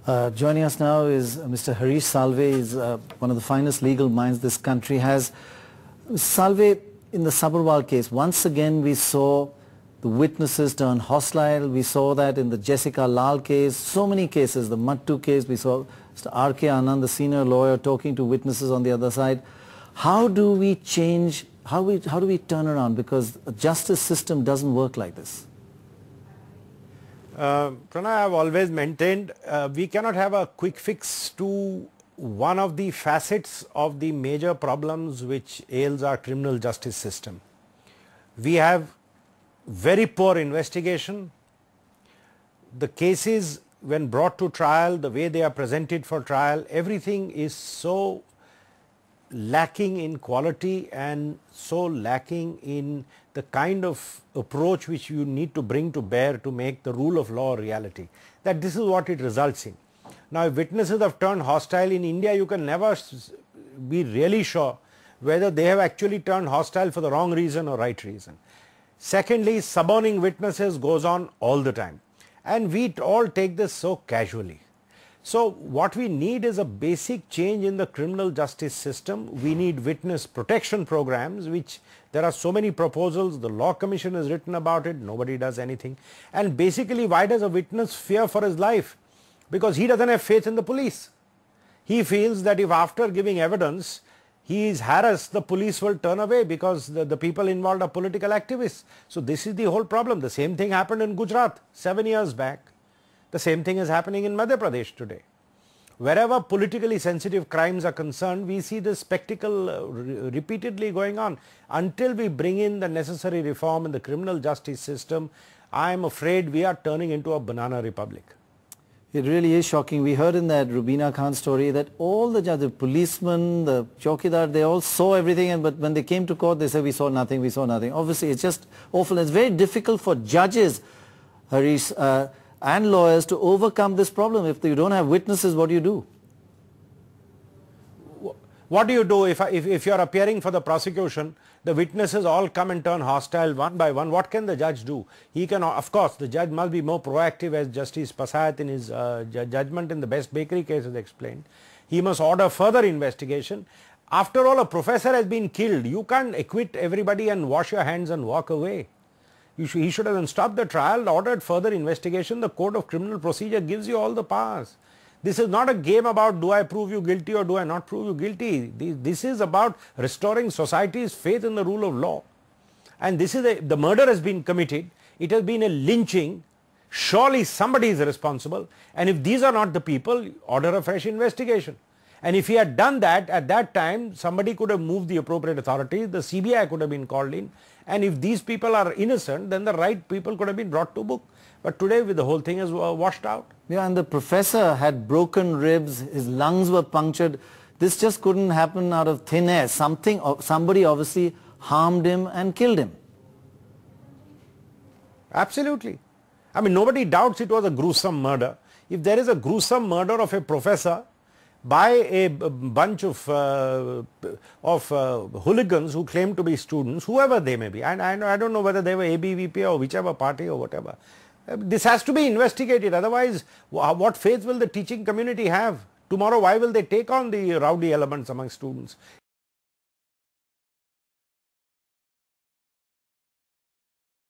Joining us now is Mr. Harish Salve. He's one of the finest legal minds this country has. Salve, in the Sabharwal case, once again we saw the witnesses turn hostile. We saw that in the Jessica Lal case, so many cases, the Mattu case, we saw Mr. R.K. Anand, the senior lawyer, talking to witnesses on the other side. How do we change, how do we turn around? Because a justice system doesn't work like this. Pranay, I have always maintained we cannot have a quick fix to one of the facets of the major problems which ails our criminal justice system. We have very poor investigation. The cases, when brought to trial, the way they are presented for trial, everything is so lacking in quality and so lacking in the kind of approach which you need to bring to bear to make the rule of law a reality, that this is what it results in. Now, if witnesses have turned hostile in India, you can never be really sure whether they have actually turned hostile for the wrong reason or right reason. Secondly, suborning witnesses goes on all the time, and we all take this so casually. So what we need is a basic change in the criminal justice system. We need witness protection programs, which there are so many proposals. The Law Commission has written about it. Nobody does anything. And basically, why does a witness fear for his life? Because he doesn't have faith in the police. He feels that if after giving evidence he is harassed, the police will turn away because the people involved are political activists. So this is the whole problem. The same thing happened in Gujarat 7 years back. The same thing is happening in Madhya Pradesh today. Wherever politically sensitive crimes are concerned, we see this spectacle repeatedly going on. Until we bring in the necessary reform in the criminal justice system, I am afraid we are turning into a banana republic. It really is shocking. We heard in that Rubina Khan story that all the judges, the policemen, the chowkidar, they all saw everything, but when they came to court, they said, we saw nothing, we saw nothing. Obviously, it's just awful. It's very difficult for judges, Harish, and lawyers to overcome this problem. If you don't have witnesses, what do you do? What do you do if you are appearing for the prosecution, the witnesses all come and turn hostile one by one? What can the judge do? He can, of course, the judge must be more proactive, as Justice Pasayat in his judgment in the Best Bakery case has explained. He must order further investigation. After all, a professor has been killed. You can't acquit everybody and wash your hands and walk away. He should have then stopped the trial, ordered further investigation. The Code of Criminal Procedure gives you all the powers. This is not a game about do I prove you guilty or do I not prove you guilty. This is about restoring society's faith in the rule of law. And this is the murder has been committed. It has been a lynching. Surely somebody is responsible. And if these are not the people, order a fresh investigation. And if he had done that, at that time, somebody could have moved the appropriate authorities, the CBI could have been called in, and if these people are innocent, then the right people could have been brought to book. But today, the whole thing is washed out. Yeah, and the professor had broken ribs, his lungs were punctured. This just couldn't happen out of thin air. Somebody obviously harmed him and killed him. Absolutely. I mean, nobody doubts it was a gruesome murder. If there is a gruesome murder of a professor by a bunch of hooligans who claim to be students, whoever they may be, and I don't know whether they were ABVP or whichever party or whatever. This has to be investigated. Otherwise, what faith will the teaching community have? Tomorrow, why will they take on the rowdy elements among students?